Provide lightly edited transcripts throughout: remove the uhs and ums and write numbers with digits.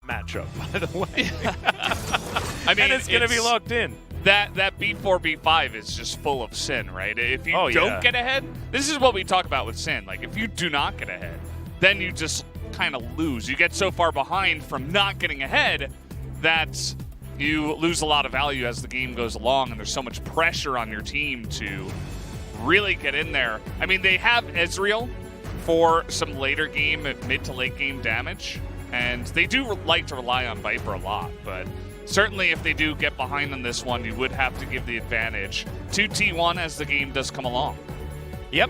matchup, by the way. I mean, and it's going to be locked in. That B4, B5 is just full of sin, right? If you don't yeah. get ahead, this is what we talk about with sin. Like, if you do not get ahead, then you just kind of lose. You get so far behind from not getting ahead that you lose a lot of value as the game goes along, and there's so much pressure on your team to really get in there. I mean, they have Ezreal for some later game, mid to late game damage, and they do like to rely on Viper a lot, but certainly if they do get behind on this one, you would have to give the advantage to T1 as the game does come along. Yep.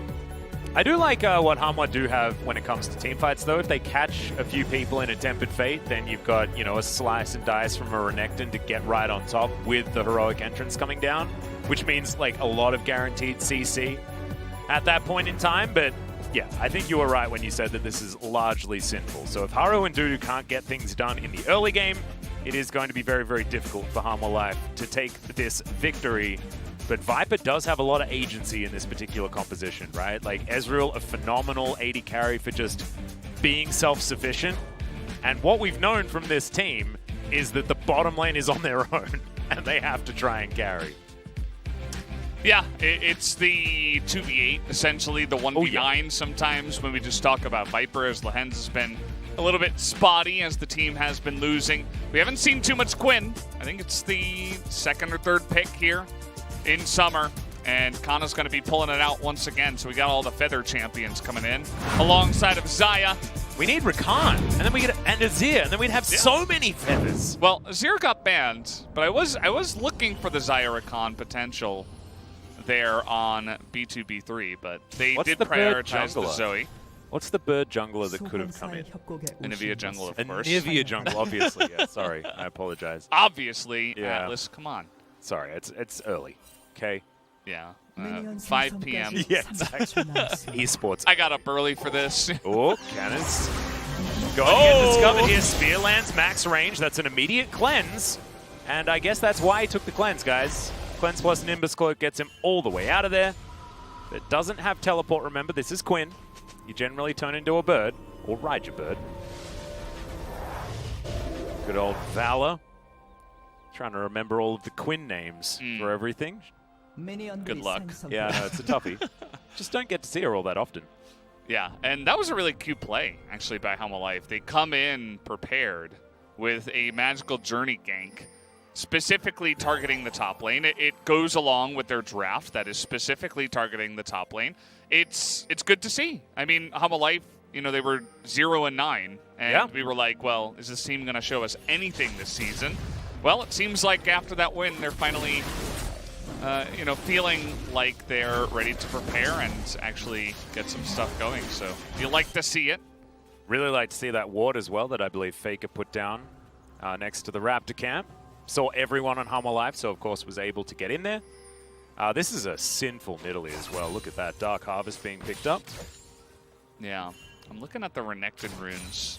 I do like what Hanwha do have when it comes to team fights, though. If they catch a few people in a Tempered Fate, then you've got, you know, a slice and dice from a Renekton to get right on top with the heroic entrance coming down, which means, like, a lot of guaranteed CC at that point in time. But, yeah, I think you were right when you said that this is largely sinful. So if Haru and Dudu can't get things done in the early game, it is going to be very, very difficult for Hanwha Life to take this victory. But Viper does have a lot of agency in this particular composition, right? Like, Ezreal, a phenomenal AD carry for just being self-sufficient. And what we've known from this team is that the bottom lane is on their own, and they have to try and carry. Yeah, it's the 2v8, essentially, the 1v9 sometimes when we just talk about Viper, as Lehens has been a little bit spotty as the team has been losing. We haven't seen too much Quinn. I think it's the second or third pick here in summer, and Kana's going to be pulling it out once again. So we got all the Feather champions coming in alongside of Xayah. We need Rakan, and then we get Azir, and then we'd have so many feathers. Well, Azir got banned, but I was looking for the Xayah Rakan potential there on B2, B3, but they did prioritize the Zoe. What's the bird jungler that could have come in? Anivia jungle, of course. Anivia jungle, obviously. Yeah, sorry, I apologize. Obviously, yeah. Atlas, come on. Sorry, it's early. Okay. Yeah. 5 p.m. Yeah, exactly. Esports. I got up early for this. Oh, Cannons. Going to get discovered here. Spear lands max range. That's an immediate cleanse. And I guess that's why he took the cleanse, guys. Cleanse plus Nimbus Cloak gets him all the way out of there. It doesn't have teleport, remember. This is Quinn. You generally turn into a bird, or ride your bird. Good old Valor. Trying to remember all of the Quinn names for everything. Good luck. Yeah, no, it's a toughie. Just don't get to see her all that often. Yeah, and that was a really cute play, actually, by Hanwha Life. They come in prepared with a Magical Journey gank, specifically targeting the top lane. It goes along with their draft that is specifically targeting the top lane. It's good to see. I mean, Hanwha Life, you know, they were 0-9, and we were like, well, is this team going to show us anything this season? Well, it seems like after that win, they're finally, you know, feeling like they're ready to prepare and actually get some stuff going. So you like to see it. Really like to see that ward as well that I believe Faker put down next to the Raptor camp. Saw everyone on Hanwha Life, so of course was able to get in there. This is a sinful Nidalee as well. Look at that Dark Harvest being picked up. Yeah, I'm looking at the Renekton runes.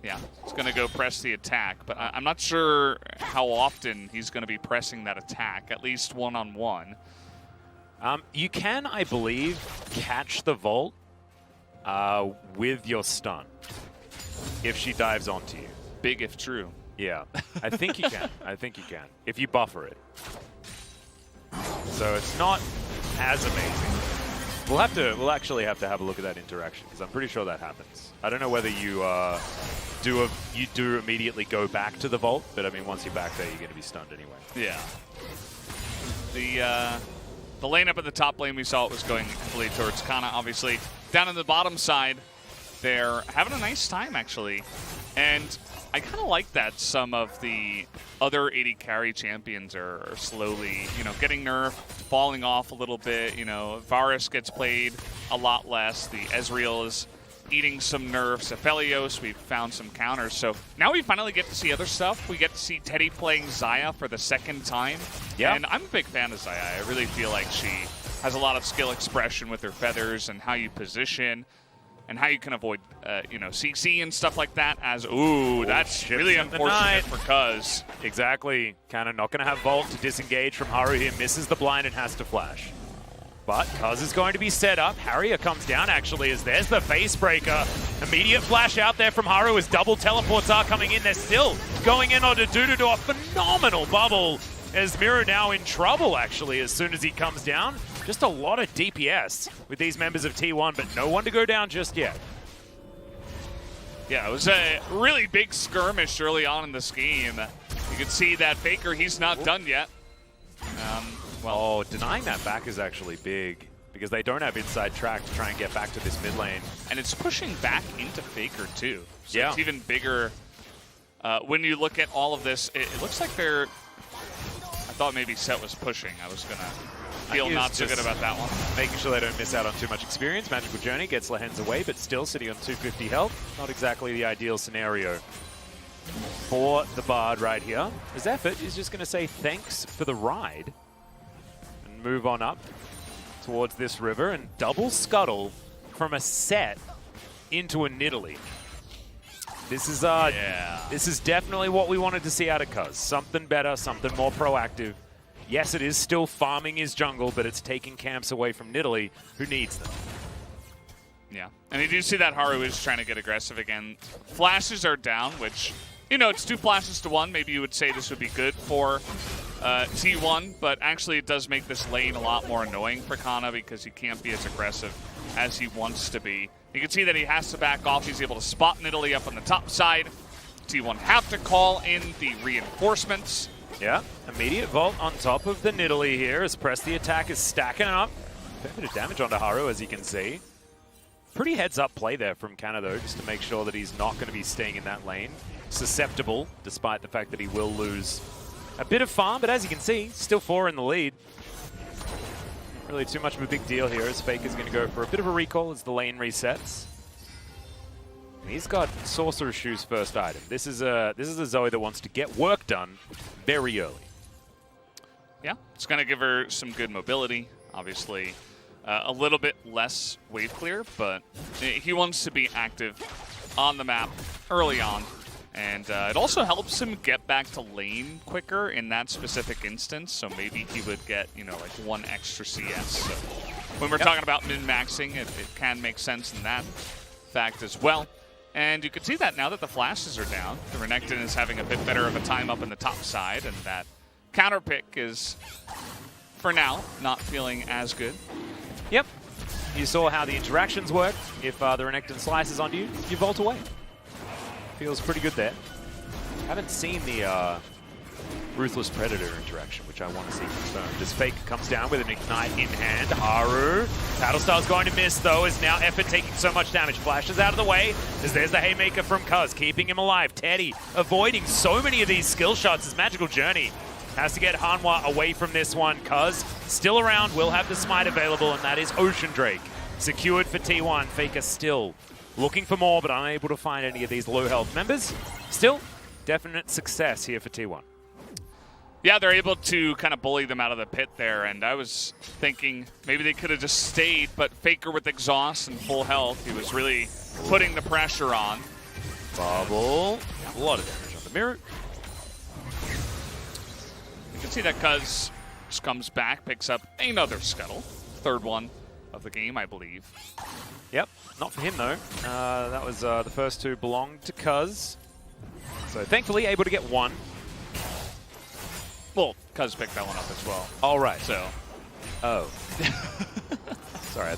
Yeah, he's going to go press the attack, but I'm not sure how often he's going to be pressing that attack, at least one-on-one. You can, I believe, catch the Vault with your stun if she dives onto you. Big if true. Yeah, I think you can. I think you can, if you buffer it. So it's not as amazing. We'll actually have to have a look at that interaction, because I'm pretty sure that happens. I don't know whether you do immediately go back to the Vault, but I mean, once you're back there, you're going to be stunned anyway. Yeah. The lane up at the top lane, we saw it was going heavily towards Kana, obviously. Down on the bottom side, they're having a nice time, actually. And I kind of like that some of the other AD carry champions are slowly, you know, getting nerfed, falling off a little bit. You know, Varus gets played a lot less. The Ezreal is eating some nerfs. Aphelios, we've found some counters. So now we finally get to see other stuff. We get to see Teddy playing Xayah for the second time. Yeah. And I'm a big fan of Xayah. I really feel like she has a lot of skill expression with her feathers and how you position and how you can avoid, you know, CC and stuff like that. As that's really unfortunate for Cuz. Exactly. Kind of not going to have Vault to disengage from Haru here. Misses the blind and has to flash. But Cuz is going to be set up. Harrier comes down, actually, as there's the face breaker. Immediate flash out there from Haru as double teleports are coming in. They're still going in on Dudu to do a phenomenal bubble as Miro now in trouble, actually, as soon as he comes down. Just a lot of DPS with these members of T1, but no one to go down just yet. Yeah, it was a really big skirmish early on in this game. You can see that Faker, he's not done yet. Well, denying that back is actually big because they don't have inside track to try and get back to this mid lane. And it's pushing back into Faker, too. So yeah. It's even bigger. When you look at all of this, it looks like they're... I thought maybe Set was pushing. I was going to feel not so good about that one. Making sure they don't miss out on too much experience. Magical Journey gets Lehen's away, but still sitting on 250 health. Not exactly the ideal scenario for the Bard right here. His effort is just going to say thanks for the ride and move on up towards this river and double scuttle from a Set into a Nidalee. This is definitely what we wanted to see out of Cuz. Something better, something more proactive. Yes, it is still farming his jungle, but it's taking camps away from Nidalee, who needs them. Yeah, and you do see that Haru is trying to get aggressive again. Flashes are down, which, you know, it's 2 flashes to 1. Maybe you would say this would be good for T1, but actually it does make this lane a lot more annoying for Kana because he can't be as aggressive as he wants to be. You can see that he has to back off. He's able to spot Nidalee up on the top side. T1 have to call in the reinforcements. Yeah, immediate vault on top of the Nidalee here as Press the Attack is stacking up. Fair bit of damage onto Haru, as you can see. Pretty heads-up play there from Kana, though, just to make sure that he's not going to be staying in that lane. Susceptible, despite the fact that he will lose a bit of farm, but as you can see, still 4 in the lead. Really too much of a big deal here as Faker's going to go for a bit of a recall as the lane resets. And he's got Sorcerer's Shoes first item. This is a Zoe that wants to get work done very early. Yeah, it's going to give her some good mobility. Obviously, a little bit less wave clear, but he wants to be active on the map early on. And it also helps him get back to lane quicker in that specific instance. So maybe he would get, you know, like 1 extra CS. So when we're talking about min-maxing, it can make sense in that fact as well. And you can see that now that the flashes are down, the Renekton is having a bit better of a time up in the top side, and that counter pick is, for now, not feeling as good. Yep. You saw how the interactions work. If the Renekton slices onto you, you vault away. Feels pretty good there. Haven't seen the Ruthless Predator interaction, which I want to see confirmed. As Fake comes down with an Ignite in hand. Haru. Battlestar's going to miss, though, as now Effort taking so much damage. Flashes out of the way, as there's the Haymaker from Cuz, keeping him alive. Teddy avoiding so many of these skill shots as Magical Journey has to get Hanwha away from this one. Cuz still around, will have the smite available, and that is Ocean Drake. Secured for T1. Faker still looking for more, but unable to find any of these low health members. Still, definite success here for T1. Yeah, they're able to kind of bully them out of the pit there, and I was thinking maybe they could have just stayed, but Faker with exhaust and full health, he was really putting the pressure on. Bubble. A lot of damage on the mirror. You can see that Cuz just comes back, picks up another scuttle. 3rd one of the game, I believe. Yep, not for him though. That was the first 2 belonged to Cuz. So thankfully able to get 1. Well, Cuz picked that one up as well. All right. So. Oh. Sorry,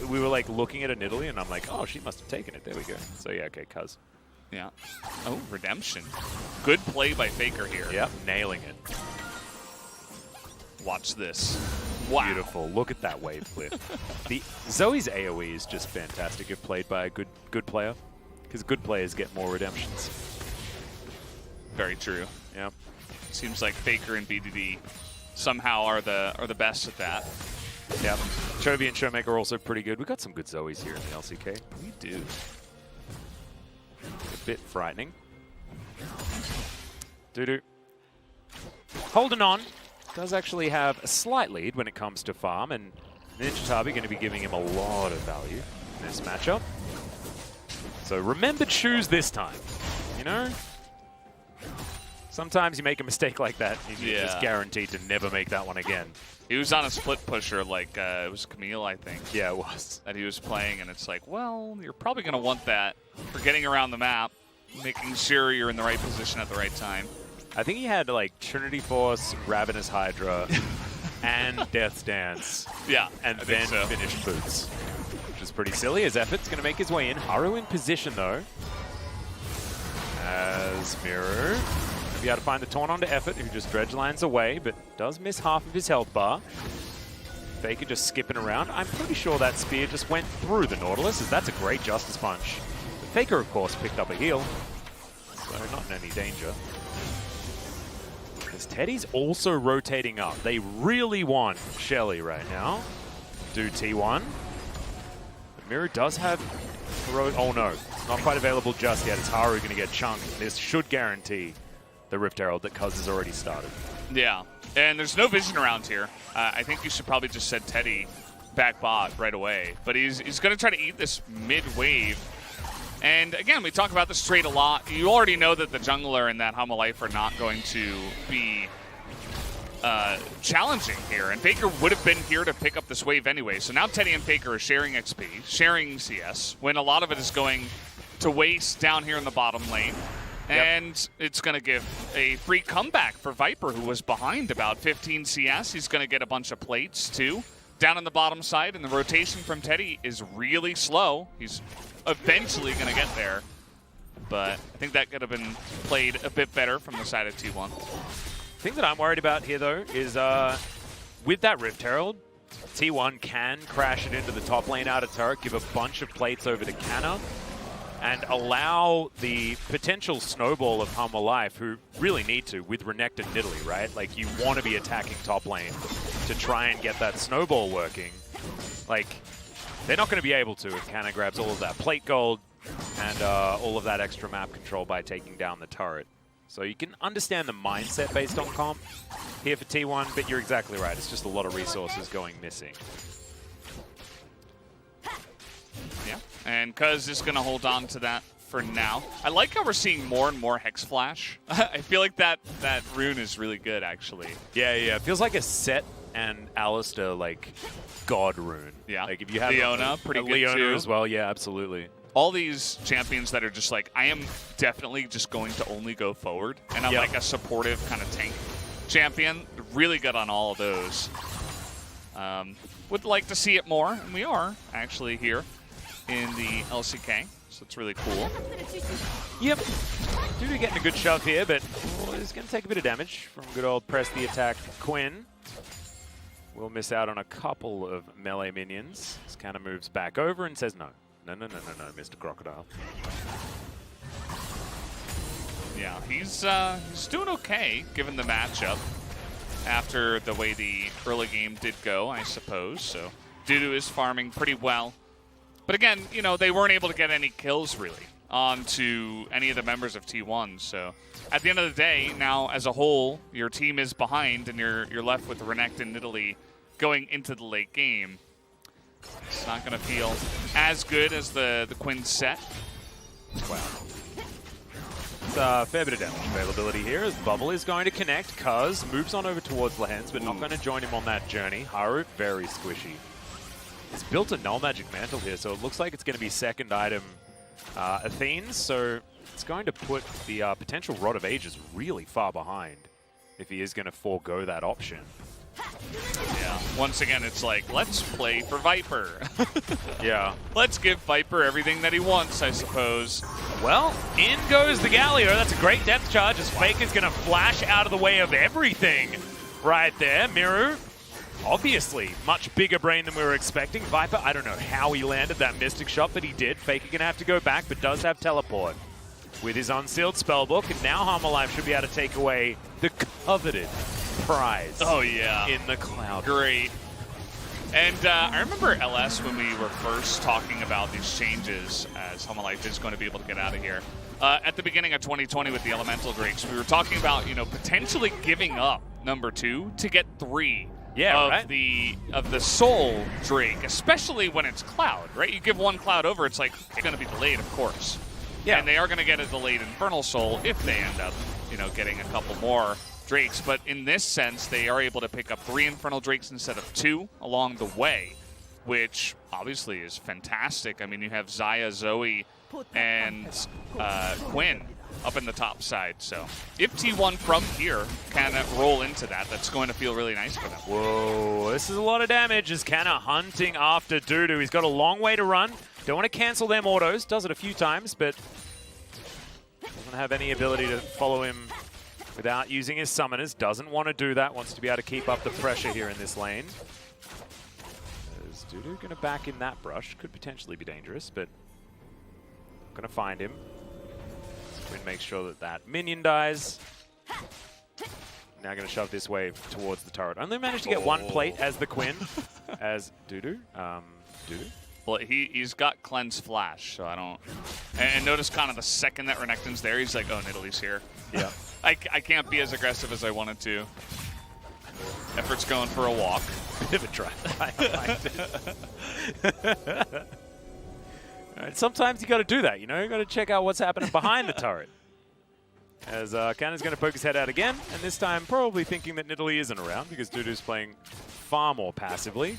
we were like looking at a Nidalee and I'm like, oh, she must have taken it. There we go. So yeah, okay, Cuz. Yeah. Oh, Redemption. Good play by Faker here. Yep, nailing it. Watch this. Wow. Beautiful. Look at that wave clip. Zoe's AoE is just fantastic if played by a good player, because good players get more redemptions. Very true. Yeah. Seems like Faker and BDD somehow are the best at that. Yeah. Chovy and Showmaker are also pretty good. We got some good Zoes here in the LCK. We do. A bit frightening. Dudu. Holding on. Does actually have a slight lead when it comes to farm, and Ninja Tabi going to be giving him a lot of value in this matchup. So remembered shoes this time, you know? Sometimes you make a mistake like that, and you're just guaranteed to never make that one again. He was on a split pusher, like it was Camille, I think. Yeah, it was. That he was playing, and it's like, well, you're probably going to want that for getting around the map, making sure you're in the right position at the right time. I think he had like Trinity Force, Ravenous Hydra, and Death's Dance. Yeah, and then finished Boots, which is pretty silly. As Effort's going to make his way in. Haru in position though. As Mirror be able to find the taunt onto Effort, who just dredge lines away, but does miss half of his health bar. Faker just skipping around. I'm pretty sure that spear just went through the Nautilus, as that's a great Justice Punch. But Faker, of course, picked up a heal, so not in any danger. As Teddy's also rotating up. They really want Shelly right now. Do T1. But Miru does have heroic. Oh no, it's not quite available just yet. Is Haru going to get chunked? This should guarantee the Rift Herald that Cuz has already started. Yeah, and there's no vision around here. I think you should probably just send Teddy back bot right away. But he's going to try to eat this mid-wave. And again, we talk about this trade a lot. You already know that the jungler and that Hanwha Life are not going to be challenging here. And Faker would have been here to pick up this wave anyway. So now Teddy and Faker are sharing XP, sharing CS, when a lot of it is going to waste down here in the bottom lane. And it's going to give a free comeback for Viper, who was behind about 15 CS. He's going to get a bunch of plates, too, down on the bottom side. And the rotation from Teddy is really slow. He's eventually going to get there. But I think that could have been played a bit better from the side of T1. The thing that I'm worried about here, though, is with that Rift Herald, T1 can crash it into the top lane out of turret, give a bunch of plates over to Canna, and allow the potential snowball of Hanwha Life, who really need to, with Renekton and Nidalee, right? Like, you want to be attacking top lane to try and get that snowball working. Like, they're not going to be able to if Canna grabs all of that plate gold and all of that extra map control by taking down the turret. So you can understand the mindset based on comp here for T1, but you're exactly right. It's just a lot of resources going missing. Yeah, and Cuz is going to hold on to that for now. I like how we're seeing more and more Hex Flash. I feel like that rune is really good, actually. Yeah. It feels like a Set and Alistair, like, God rune. Yeah. Like, if you have Leona, pretty good Leona too. as well, yeah, absolutely. All these champions that are just like, I am definitely just going to only go forward, and I'm like a supportive kind of tank champion. Really good on all of those. Would like to see it more, and we are actually here in the LCK, so it's really cool. Yep. Dudu getting a good shove here, but he's going to take a bit of damage from good old press the attack Quinn. We'll miss out on a couple of melee minions. This kind of moves back over and says no. No, Mr. Crocodile. Yeah, he's doing okay, given the matchup, after the way the early game did go, I suppose. So Dudu is farming pretty well. But again, you know, they weren't able to get any kills, really, onto any of the members of T1. So at the end of the day, now, as a whole, your team is behind, and you're left with Renekton and Nidalee going into the late game. It's not going to feel as good as the Quinn set. Wow. It's a fair bit of damage availability here, as Bubble is going to connect. Cuz moves on over towards Lehens, but not going to join him on that journey. Haru, very squishy. It's built a Null Magic Mantle here, so it looks like it's going to be second item Athene's, so it's going to put the potential Rod of Ages really far behind if he is going to forego that option. Yeah, once again, it's like, let's play for Viper. Yeah. Let's give Viper everything that he wants, I suppose. Well, in goes the Galio. That's a great depth charge as Faker's going to flash out of the way of everything right there. Miru, obviously, much bigger brain than we were expecting. Viper, I don't know how he landed that Mystic Shot, but he did. Faker going to have to go back, but does have Teleport with his Unsealed Spellbook. And now Hanwha Life should be able to take away the coveted prize. Oh, yeah. In the cloud. Great. And I remember LS when we were first talking about these changes, as Hanwha Life is going to be able to get out of here. At the beginning of 2020 with the Elemental Drakes, we were talking about, you know, potentially giving up number 2 to get 3 of the Soul Drake, especially when it's Cloud, right? You give one Cloud over, it's like, it's going to be delayed, of course. Yeah. And they are going to get a delayed Infernal Soul if they end up, you know, getting a couple more Drakes. But in this sense, they are able to pick up 3 Infernal Drakes instead of 2 along the way, which obviously is fantastic. I mean, you have Xayah, Zoe, and Quinn up in the top side. So if T1 from here can roll into that, that's going to feel really nice for them. Whoa, this is a lot of damage as Canna hunting after Dudu. He's got a long way to run. Don't want to cancel them autos. Does it a few times, but doesn't have any ability to follow him without using his summoners. Doesn't want to do that. Wants to be able to keep up the pressure here in this lane. Is Dudu going to back in that brush? Could potentially be dangerous, but going to find him. Quinn makes sure that that minion dies. Now going to shove this wave towards the turret. Only managed to get one plate as the Quinn, as Dudu. Dudu. Well, he's got Cleanse Flash, so I don't... And notice kind of the second that Renekton's there, he's like, oh, Nidalee's here. Yeah. I can't be as aggressive as I wanted to. Effort's going for a walk. Bit of a drive. I liked it. Right, sometimes you got to do that, you know? You got to check out what's happening behind the turret. As Canna's going to poke his head out again, and this time probably thinking that Nidalee isn't around because Dudu's playing far more passively.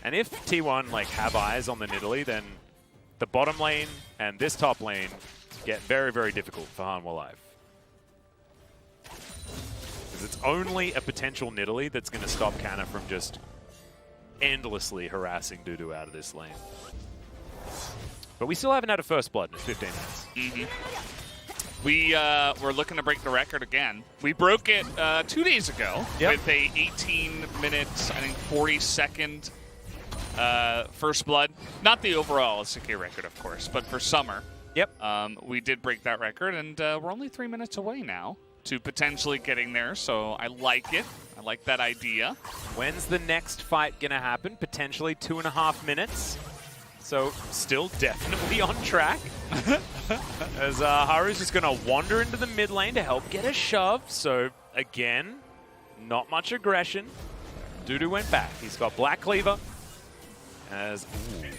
And if T1 like have eyes on the Nidalee, then the bottom lane and this top lane get very, very difficult for Hanwha Life. Because it's only a potential Nidalee that's going to stop Canna from just endlessly harassing Dudu out of this lane. But we still haven't had a first blood in 15 minutes. We're looking to break the record again. We broke it 2 days ago with a 18 minutes, I think 40-second first blood. Not the overall LCK record, of course, but for summer. Yep. We did break that record, and we're only 3 minutes away now to potentially getting there, so I like it. I like that idea. When's the next fight going to happen? Potentially 2.5 minutes. So still definitely on track. As Haru's just going to wander into the mid lane to help get a shove. So again, not much aggression. Dudu went back. He's got Black Cleaver. As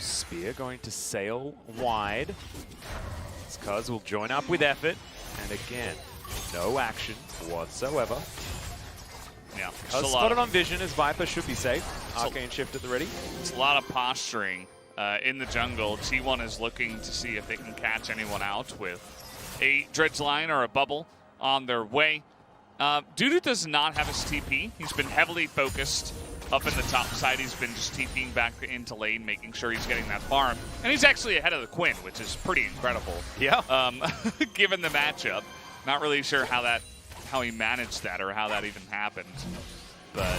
Spear going to sail wide. As Cuz will join up with effort. And again, no action whatsoever. Yeah, Cuz spotted on Vision as Viper should be safe. Arcane Shift at the ready. It's a lot of posturing. In the jungle, T1 is looking to see if they can catch anyone out with a dredge line or a bubble on their way. Dudu does not have his TP. He's been heavily focused up in the top side. He's been just TPing back into lane, making sure he's getting that farm. And he's actually ahead of the Quinn, which is pretty incredible. Yeah. Given the matchup. Not really sure how he managed that or how that even happened. But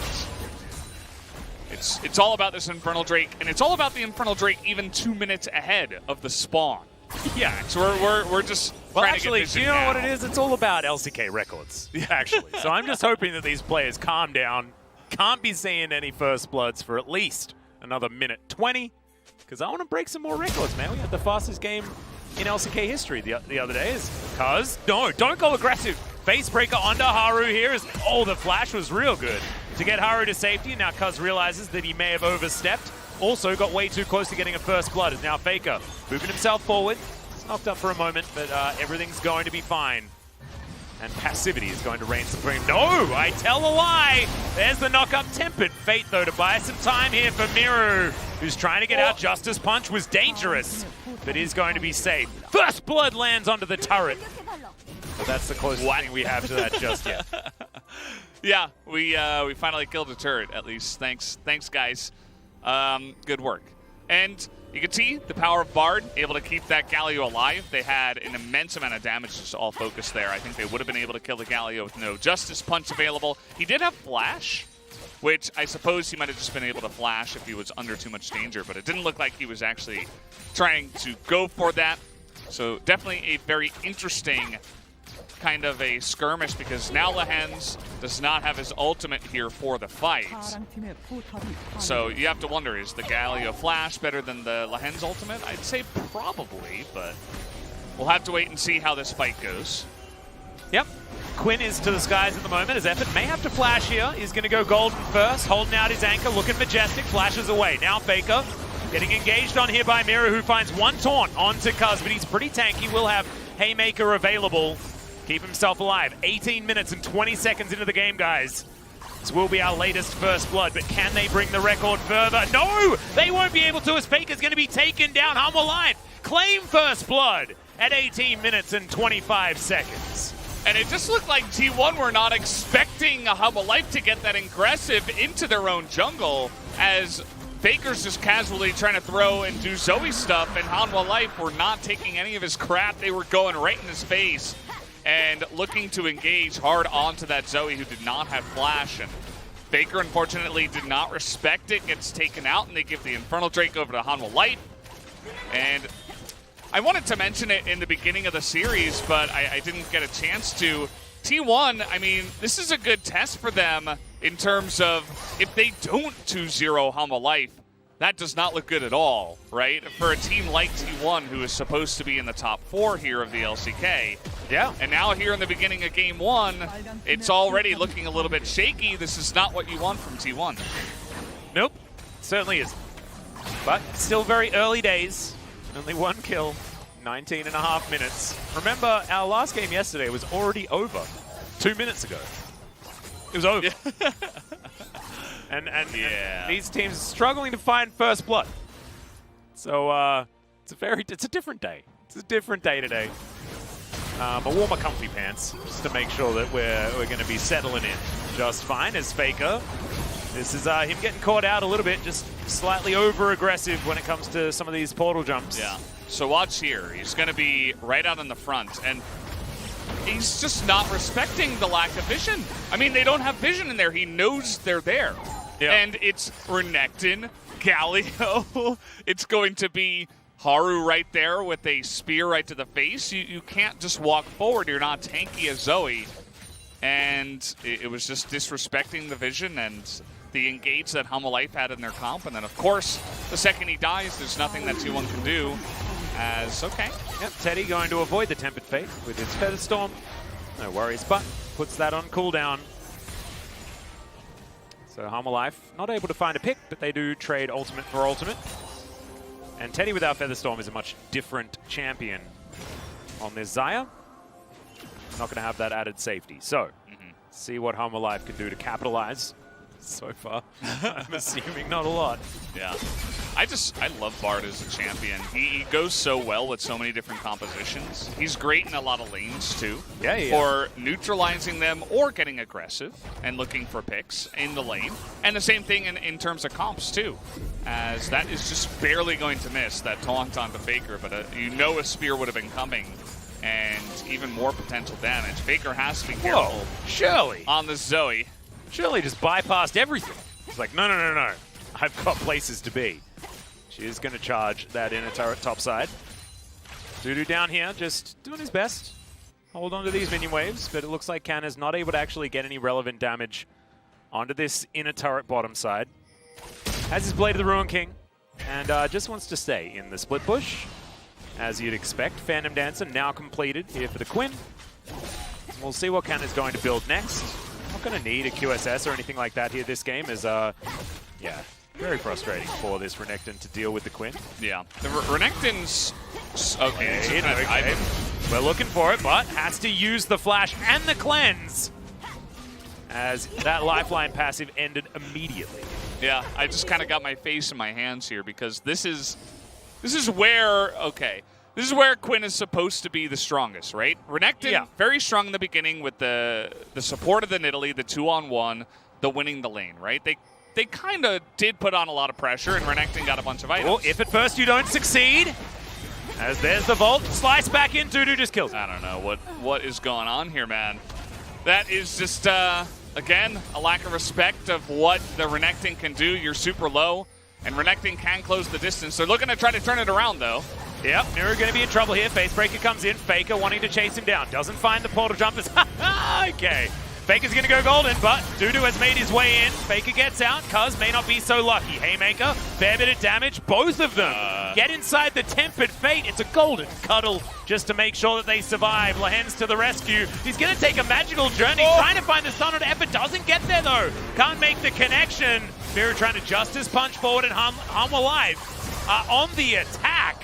it's all about this Infernal Drake, and it's all about the Infernal Drake even 2 minutes ahead of the spawn. Yeah, so we're just actually, do you know what it is? It's all about LCK records, actually. So I'm just hoping that these players calm down. Can't be seeing any first bloods for at least another minute 20, because I want to break some more records, man. We had the fastest game in LCK history the other day. Cuz, no, don't go aggressive. Face breaker onto Haru here. The flash was real good to get Haru to safety. Now Cuz realizes that he may have overstepped. Also got way too close to getting a first blood. Is now Faker moving himself forward. It's knocked up for a moment, but everything's going to be fine. And passivity is going to reign supreme. No, I tell a lie. There's the knock-up. Tempered Fate, though, to buy some time here for Miru, who's trying to get out. Justice Punch was dangerous, but is going to be safe. First blood lands onto the turret. But that's the closest thing we have to that just yet. Yeah, we finally killed a turret, at least. Thanks, guys. Good work. And you can see the power of Bard, able to keep that Galio alive. They had an immense amount of damage just all focused there. I think they would have been able to kill the Galio with no Justice Punch available. He did have Flash, which I suppose he might have just been able to flash if he was under too much danger, but it didn't look like he was actually trying to go for that. So definitely a very interesting kind of a skirmish, because now Lehens does not have his ultimate here for the fight. So you have to wonder, is the Galio Flash better than the Lehens ultimate? I'd say probably, but we'll have to wait and see how this fight goes. Yep. Quinn is to the skies at the moment, as Effort may have to flash here. He's going to go golden first, holding out his anchor, looking majestic, flashes away. Now Faker Getting engaged on here by Mira, who finds one taunt onto Cuz, but he's pretty tanky. Will have Haymaker available. Keep himself alive. 18 minutes and 20 seconds into the game, guys. This will be our latest first blood, but can they bring the record further? No! They won't be able to, as Faker's going to be taken down. Hanwha Life claim first blood at 18 minutes and 25 seconds. And it just looked like T1 were not expecting Hanwha Life to get that aggressive into their own jungle, as Faker's just casually trying to throw and do Zoe stuff, and Hanwha Life were not taking any of his crap. They were going right in his face and looking to engage hard onto that Zoe, who did not have flash. And Faker, unfortunately, did not respect it, gets taken out, and they give the Infernal Drake over to Hanwha Life. And I wanted to mention it in the beginning of the series, but I didn't get a chance to. T1, I mean, this is a good test for them in terms of if they don't 2-0 Hanwha Life, that does not look good at all, right? For a team like T1, who is supposed to be in the top 4 here of the LCK. Yeah. And now here in the beginning of game 1, it's already looking a little bit shaky. This is not what you want from T1. Nope, certainly isn't. But still very early days. Only one kill, 19.5 minutes. Remember, our last game yesterday was already over 2 minutes ago. It was over. And these teams are struggling to find first blood. So it's a different day. It's a different day today. A warmer comfy pants, just to make sure that we're going to be settling in just fine as Faker. This is him getting caught out a little bit, just slightly over-aggressive when it comes to some of these portal jumps. Yeah. So watch here. He's going to be right out in the front, and he's just not respecting the lack of vision. I mean, they don't have vision in there. He knows they're there. Yeah. And it's Renekton, Galio. It's going to be Haru right there with a spear right to the face. You can't just walk forward. You're not tanky as Zoe. And it was just disrespecting the vision and the engage that Hanwha Life had in their comp. And then, of course, the second he dies, there's nothing that T1 can do. As, okay. Yep, Teddy going to avoid the Tempered Fate with his Feather Storm. No worries, but puts that on cooldown. So Hanwha Life not able to find a pick, but they do trade ultimate for ultimate. And Teddy without Feather Storm is a much different champion on this Xayah. Not going to have that added safety. So, see what Hanwha Life can do to capitalize. So far, I'm assuming not a lot. Yeah. I love Bard as a champion. He goes so well with so many different compositions. He's great in a lot of lanes, too. Yeah. For neutralizing them or getting aggressive and looking for picks in the lane. And the same thing in terms of comps, too. As that is just barely going to miss that taunt onto Faker, but you know a spear would have been coming. And even more potential damage. Faker has to be careful. Whoa, Shirley. On this Zoe. Shirley just bypassed everything. It's like, no. I've got places to be. She is going to charge that inner turret top side. Dudu down here, just doing his best. Hold on to these minion waves, but it looks like Can is not able to actually get any relevant damage onto this inner turret bottom side. Has his Blade of the Ruin King, and just wants to stay in the split bush. As you'd expect, Phantom Dancer now completed here for the Quinn. We'll see what Can is going to build next. Not going to need a QSS or anything like that here this game, is, yeah, very frustrating for this Renekton to deal with the Quinn. Yeah. The Renekton's... Okay. We're looking for it, but has to use the flash and the cleanse as that lifeline passive ended immediately. Yeah, I just kind of got my face in my hands here because this is where, okay, this is where Quinn is supposed to be the strongest, right? Renekton, very strong in the beginning with the support of the Nidalee, the 2-on-1, the winning the lane, right? They kind of did put on a lot of pressure, and Renekton got a bunch of items. Well, if at first you don't succeed, as there's the Vault, slice back in, Dudu just kills him. I don't know what is going on here, man. That is just, again, a lack of respect of what the Renekton can do. You're super low. And Renekton can close the distance. They're looking to try to turn it around, though. Yep, Mira going to be in trouble here. Facebreaker comes in. Faker wanting to chase him down. Doesn't find the portal jumpers. Okay. Faker's going to go golden, but Dudu has made his way in. Faker gets out. Cuz may not be so lucky. Haymaker, fair bit of damage. Both of them get inside the Tempered Fate. It's a golden cuddle just to make sure that they survive. Lahen's to the rescue. He's going to take a magical journey, trying to find the stun on Effort. Doesn't get there, though. Can't make the connection. Mira trying to justice punch forward, and Hanwha Life are on the attack.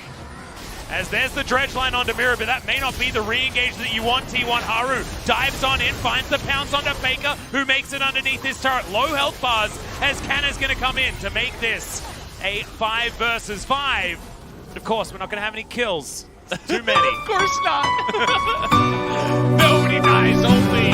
As there's the dredge line onto Mirror, but that may not be the re-engage that you want. T1 Haru dives on in, finds the pounce onto Faker, who makes it underneath this turret. Low health bars as Canna's going to come in to make this a 5 versus 5. But of course, we're not going to have any kills. Too many. Of course not. Nobody dies, only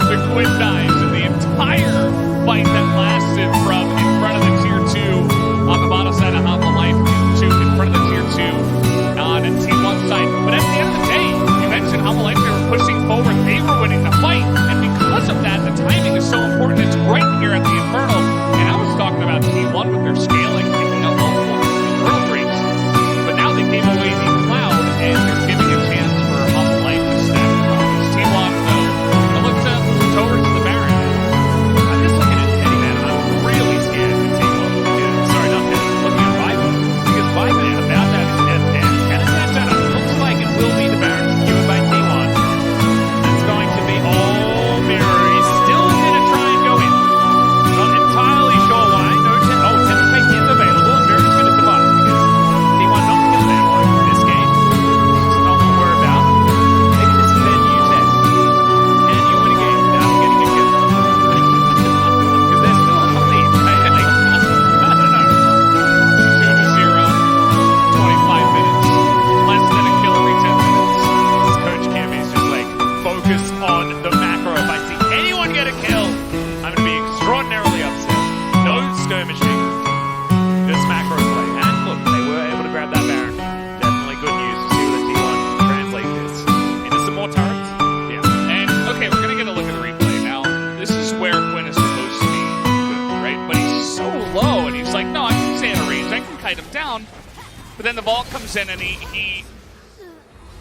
the Quinn dies in the entire fight that lasted from in front of the tier 2 on the bottom side of Hanwha Life to in front of the tier 2 on the T1 side. But at the end of the day, you mentioned Hanwha Life, they were pushing forward, they were winning the fight, and because of that, the timing is so important. It's right here at the Infernal. And I was talking about T1 with their scaling, picking up multiple world rates, but now they gave away the cloud, and they're giving a chance for Hanwha Life to step from this T1. So look towards the Baron. I'm just looking at Teddy, man, and I'm really scared for T1. Yeah, sorry, not Teddy. I'm looking at Viper. Because Viper is about to have his death dance. And it's that setup. It looks like it will be the Baron secured by T1. It's going to be all Mirror. He's still going to try and go in. Not entirely sure why. No, Temper Fake is available, and Mirror's going to survive. Because T1 not killing anyone in this game. It's not what we're about. Maybe this is their new test. Can you win a game without getting a kill? Because they're still on the lead, right? Like, I don't know. 2-0, 25 minutes, less than a kill every 10 minutes. This Coach Kim is just like, focus on the macro. If I see anyone get a kill, I'm going to be extraordinarily upset. No skirmishing, just macro play. And look, they were able to grab that Baron. Definitely good news to see that T1 translate this into some more turrets. Yeah. And, okay, we're going to get a look at the replay. Now, this is where Quinn is supposed to be good, right? But he's so low, and he's like, no, I can stay at a range. I can kite him down. But then the vault comes in, and he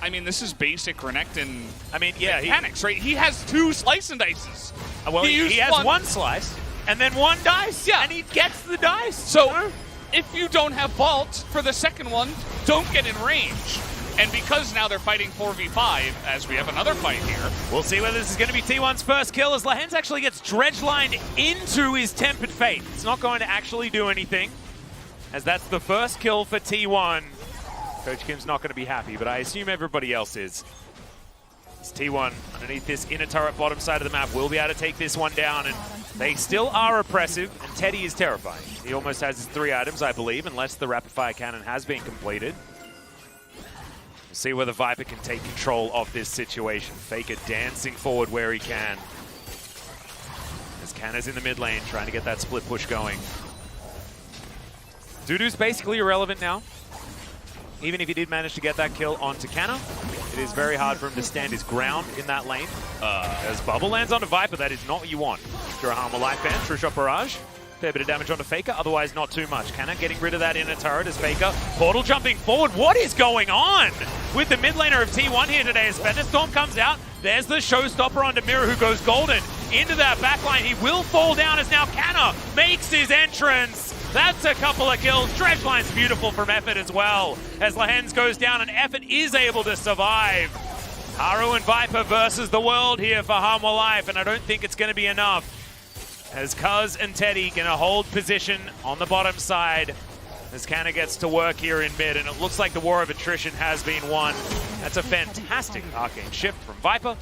I mean, this is basic Renekton I mean, yeah, mechanics, right? He has 2 slice and dices. well, he has one slice and then 1 dice. Yeah. And he gets the dice. So, if you don't have vault for the second one, don't get in range. And because now they're fighting 4v5, as we have another fight here. We'll see whether this is going to be T1's first kill as Lahens actually gets dredge lined into his Tempered Fate. It's not going to actually do anything, as that's the first kill for T1. Coach Kim's not going to be happy, but I assume everybody else is. It's T1 underneath this inner turret bottom side of the map. Will be able to take this one down, and they still are oppressive, and Teddy is terrifying. He almost has his 3 items, I believe, unless the rapid fire cannon has been completed. We'll see whether Viper can take control of this situation. Faker dancing forward where he can. As Canna's in the mid lane, trying to get that split push going. Dudu's basically irrelevant now. Even if he did manage to get that kill onto Canna, it is very hard for him to stand his ground in that lane. As Bubble lands onto Viper, that is not what you want. After a Hanwha Life Band, True Shot Barrage. Fair bit of damage onto Faker, otherwise not too much. Canna getting rid of that inner turret as Faker. Portal jumping forward. What is going on with the mid laner of T1 here today as Thunderstorm comes out? There's the showstopper onto Mirror who goes golden into that backline. He will fall down as now Canna makes his entrance. That's a couple of kills. Dredge line's beautiful from Effort as well. As Lahens goes down and Effort is able to survive. Haru and Viper versus the world here for Hanwha Life, and I don't think it's going to be enough. As Cuz and Teddy going to hold position on the bottom side as Canna gets to work here in mid, and it looks like the war of attrition has been won. That's a fantastic arcane shift from Viper.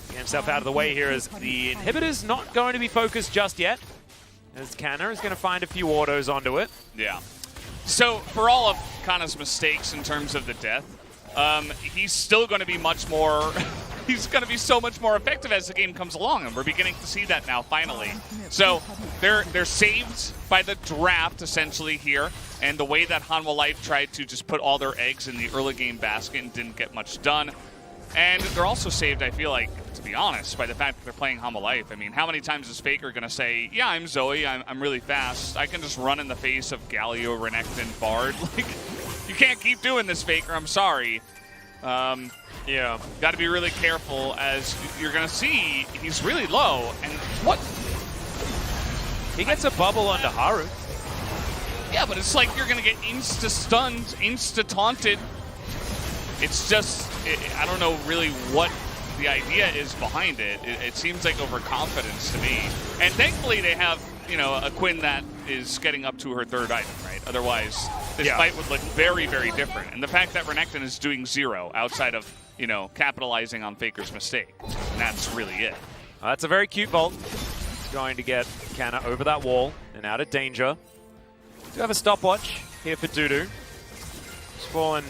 Get himself out of the way here as the inhibitor's not going to be focused just yet. As Canna is going to find a few autos onto it. Yeah. So, for all of Kanna's mistakes in terms of the death, he's still going to be much more... he's going to be so much more effective as the game comes along, and we're beginning to see that now, finally. So, they're saved by the draft, essentially, here, and the way that Hanwha Life tried to just put all their eggs in the early game basket and didn't get much done. And they're also saved, I feel like, to be honest, by the fact that they're playing Hanwha Life. I mean, how many times is Faker going to say, yeah, I'm Zoe, I'm really fast. I can just run in the face of Galio, Renekton, Bard. Like, you can't keep doing this, Faker. I'm sorry. Yeah, got to be really careful, as you're going to see he's really low. And what? He gets a bubble onto Haru. Yeah, but it's like you're going to get insta-stunned, insta-taunted. It's just, I don't know really what the idea is behind it. It seems like overconfidence to me. And thankfully they have, you know, a Quinn that is getting up to her 3rd item, right? Otherwise, this fight would look very, very different. And the fact that Renekton is doing 0 outside of, you know, capitalizing on Faker's mistake, and that's really it. That's a very cute vault. It's going to get Canna over that wall and out of danger. Do have a stopwatch here for Dudu. He's fallen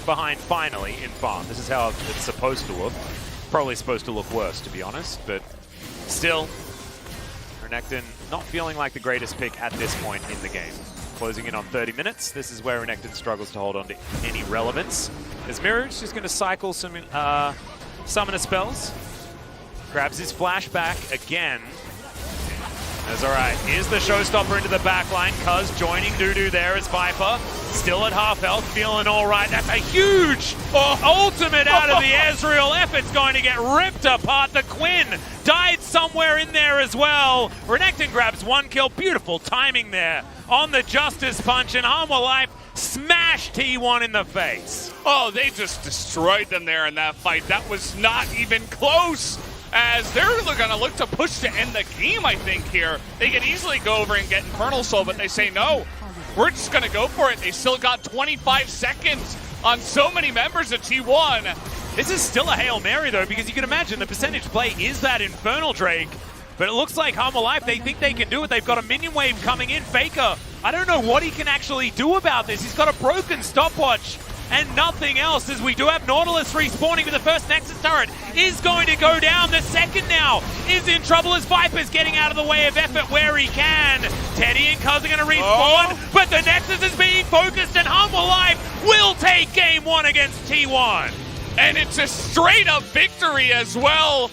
behind finally in farm. This is how it's supposed to look. Probably supposed to look worse, to be honest, but still, Renekton not feeling like the greatest pick at this point in the game. Closing in on 30 minutes. This is where Renekton struggles to hold on to any relevance. As Mirage just going to cycle some summoner spells. Grabs his flashback again. That's all right. Here's the showstopper into the backline. Cuz joining Dudu there as Viper. Still at half health, feeling all right. That's a huge ultimate out of the Ezreal. Effort's going to get ripped apart. The Quinn died somewhere in there as well. Renekton grabs 1 kill. Beautiful timing there on the Justice Punch, and Hanwha Life smashed T1 in the face. Oh, they just destroyed them there in that fight. That was not even close, as they're going to look to push to end the game, I think, here. They could easily go over and get Infernal Soul, but they say no. We're just going to go for it. They still got 25 seconds on so many members of T1. This is still a Hail Mary, though, because you can imagine the percentage play is that Infernal Drake. But it looks like Hanwha Life, they think they can do it. They've got a minion wave coming in. Faker, I don't know what he can actually do about this. He's got a broken stopwatch and nothing else, as we do have Nautilus respawning, but the first Nexus turret is going to go down. The second now is in trouble as Viper's getting out of the way of effort where he can. Teddy and Cuz are going to respawn, but the Nexus is being focused, and Hanwha Life will take game 1 against T1. And it's a straight up victory as well.